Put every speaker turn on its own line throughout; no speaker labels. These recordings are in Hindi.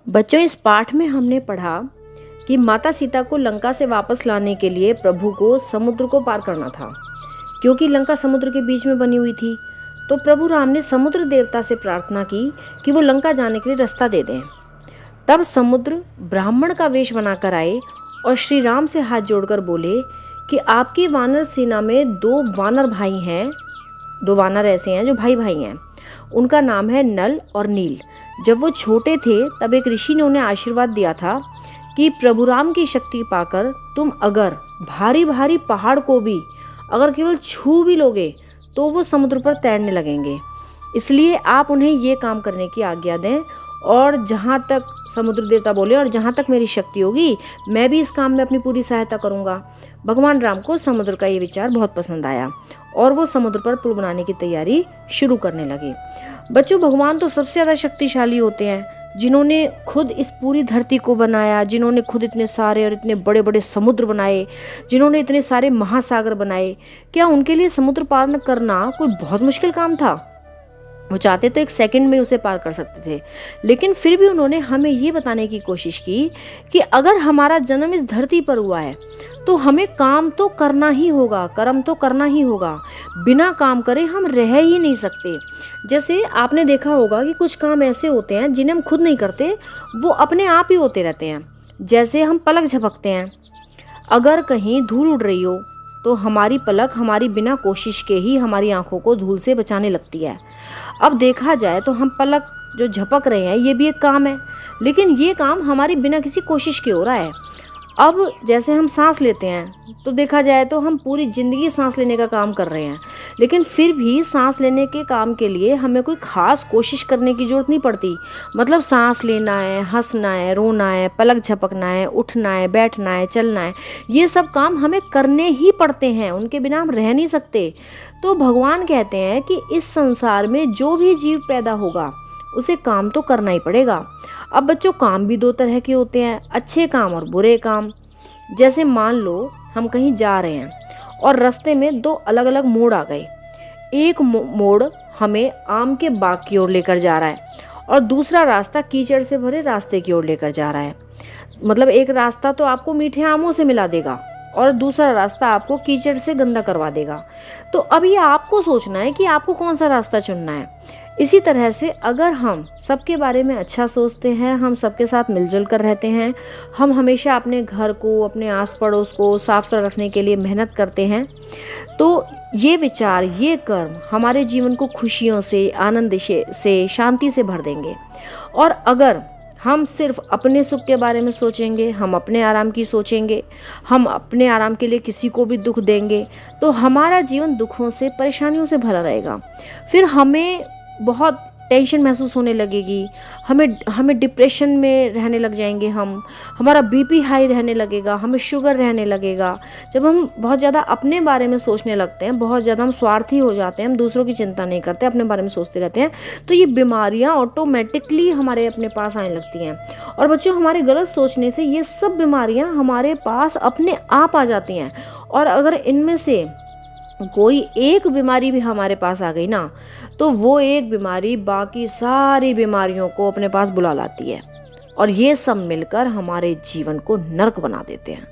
बच्चों, इस पाठ में हमने पढ़ा कि माता सीता को लंका से वापस लाने के लिए प्रभु को समुद्र को पार करना था, क्योंकि लंका समुद्र के बीच में बनी हुई थी। तो प्रभु राम ने समुद्र देवता से प्रार्थना की कि वो लंका जाने के लिए रास्ता दे दें। तब समुद्र ब्राह्मण का वेश बनाकर आए और श्री राम से हाथ जोड़कर बोले कि आपकी वानर सेना में दो वानर भाई हैं, दो वानर ऐसे हैं जो भाई भाई हैं। उनका नाम है नल और नील। जब वो छोटे थे तब एक ऋषि ने उन्हें आशीर्वाद दिया था कि प्रभु राम की शक्ति पाकर तुम अगर भारी भारी पहाड़ को भी अगर केवल छू भी लोगे तो वो समुद्र पर तैरने लगेंगे। इसलिए आप उन्हें ये काम करने की आज्ञा दें, और जहाँ तक समुद्र देवता बोले और जहाँ तक मेरी शक्ति होगी मैं भी इस काम में अपनी पूरी सहायता करूँगा। भगवान राम को समुद्र का ये विचार बहुत पसंद आया और वो समुद्र पर पुल बनाने की तैयारी शुरू करने लगे। बच्चों, भगवान तो सबसे ज़्यादा शक्तिशाली होते हैं, जिन्होंने खुद इस पूरी धरती को बनाया, जिन्होंने खुद इतने सारे और इतने बड़े बड़े समुद्र बनाए, जिन्होंने इतने सारे महासागर बनाए। क्या उनके लिए समुद्र पार करना कोई बहुत मुश्किल काम था? वो चाहते तो एक सेकंड में उसे पार कर सकते थे, लेकिन फिर भी उन्होंने हमें ये बताने की कोशिश की कि अगर हमारा जन्म इस धरती पर हुआ है तो हमें काम तो करना ही होगा, कर्म तो करना ही होगा। बिना काम करे हम रह ही नहीं सकते। जैसे आपने देखा होगा कि कुछ काम ऐसे होते हैं जिन्हें हम खुद नहीं करते, वो अपने आप ही होते रहते हैं। जैसे हम पलक झपकते हैं, अगर कहीं धूल उड़ रही हो तो हमारी पलक हमारी बिना कोशिश के ही हमारी आंखों को धूल से बचाने लगती है। अब देखा जाए तो हम पलक जो झपक रहे हैं ये भी एक काम है, लेकिन ये काम हमारी बिना किसी कोशिश के हो रहा है। अब जैसे हम सांस लेते हैं तो देखा जाए तो हम पूरी ज़िंदगी सांस लेने का काम कर रहे हैं, लेकिन फिर भी सांस लेने के काम के लिए हमें कोई ख़ास कोशिश करने की ज़रूरत नहीं पड़ती। मतलब सांस लेना है, हंसना है, रोना है, पलक झपकना है, उठना है, बैठना है, चलना है, ये सब काम हमें करने ही पड़ते हैं, उनके बिना हम रह नहीं सकते। तो भगवान कहते हैं कि इस संसार में जो भी जीव पैदा होगा उसे काम तो करना ही पड़ेगा। अब बच्चों, काम भी दो तरह के होते हैं, अच्छे काम और बुरे काम। जैसे मान लो हम कहीं जा रहे हैं और रास्ते में दो अलग अलग मोड़ आ गए। एक मोड़ हमें आम के बाग की ओर लेकर जा रहा है और दूसरा रास्ता कीचड़ से भरे रास्ते की ओर लेकर जा रहा है। मतलब एक रास्ता तो आपको मीठे आमों से मिला देगा और दूसरा रास्ता आपको कीचड़ से गंदा करवा देगा। तो अब ये आपको सोचना है कि आपको कौन सा रास्ता चुनना है। इसी तरह से अगर हम सबके बारे में अच्छा सोचते हैं, हम सबके साथ मिलजुल कर रहते हैं, हम हमेशा अपने घर को, अपने आस पड़ोस को साफ सुथरा रखने के लिए मेहनत करते हैं, तो ये विचार, ये कर्म हमारे जीवन को खुशियों से, आनंद से, शांति से भर देंगे। और अगर हम सिर्फ अपने सुख के बारे में सोचेंगे, हम अपने आराम की सोचेंगे, हम अपने आराम के लिए किसी को भी दुख देंगे, तो हमारा जीवन दुखों से, परेशानियों से भरा रहेगा। फिर हमें बहुत टेंशन महसूस होने लगेगी, हमें डिप्रेशन में रहने लग जाएंगे, हमारा बीपी हाई रहने लगेगा, हमें शुगर रहने लगेगा। जब हम बहुत ज़्यादा अपने बारे में सोचने लगते हैं, बहुत ज़्यादा हम स्वार्थी हो जाते हैं, हम दूसरों की चिंता नहीं करते, अपने बारे में सोचते रहते हैं, तो ये बीमारियां ऑटोमेटिकली हमारे अपने पास आने लगती हैं। और बच्चों, हमारे गलत सोचने से ये सब बीमारियां हमारे पास अपने आप आ जाती हैं। और अगर इनमें से कोई एक बीमारी भी हमारे पास आ गई ना, तो वो एक बीमारी बाकी सारी बीमारियों को अपने पास बुला लाती है और ये सब मिलकर हमारे जीवन को नर्क बना देते हैं।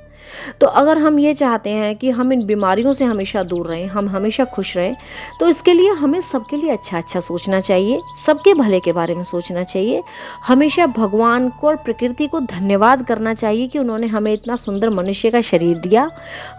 तो अगर हम ये चाहते हैं कि हम इन बीमारियों से हमेशा दूर रहें, हम हमेशा खुश रहें, तो इसके लिए हमें सबके लिए अच्छा अच्छा सोचना चाहिए, सबके भले के बारे में सोचना चाहिए। हमेशा भगवान को और प्रकृति को धन्यवाद करना चाहिए कि उन्होंने हमें इतना सुंदर मनुष्य का शरीर दिया।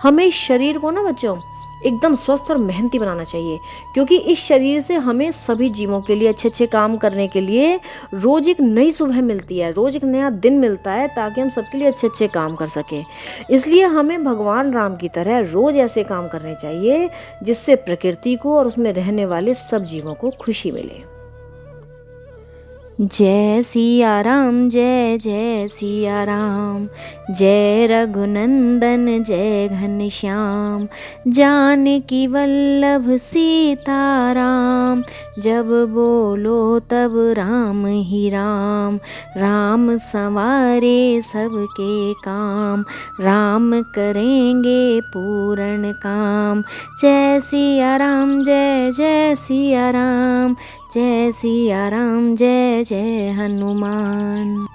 हमें इस शरीर को ना बच्चों एकदम स्वस्थ और मेहनती बनाना चाहिए, क्योंकि इस शरीर से हमें सभी जीवों के लिए अच्छे अच्छे काम करने के लिए रोज़ एक नई सुबह मिलती है, रोज़ एक नया दिन मिलता है, ताकि हम सबके लिए अच्छे अच्छे काम कर सकें। इसलिए हमें भगवान राम की तरह रोज़ ऐसे काम करने चाहिए जिससे प्रकृति को और उसमें रहने वाले सब जीवों को खुशी मिले। जय सिया राम, जय जय सिया राम, जय रघुनंदन जय घनश्याम, जानकी वल्लभ सीताराम, जब बोलो तब राम ही राम, राम संवारे सबके काम, राम करेंगे पूर्ण काम। जय सिया राम, जय जय सिया राम, जय सिया राम, जय जय हनुमान।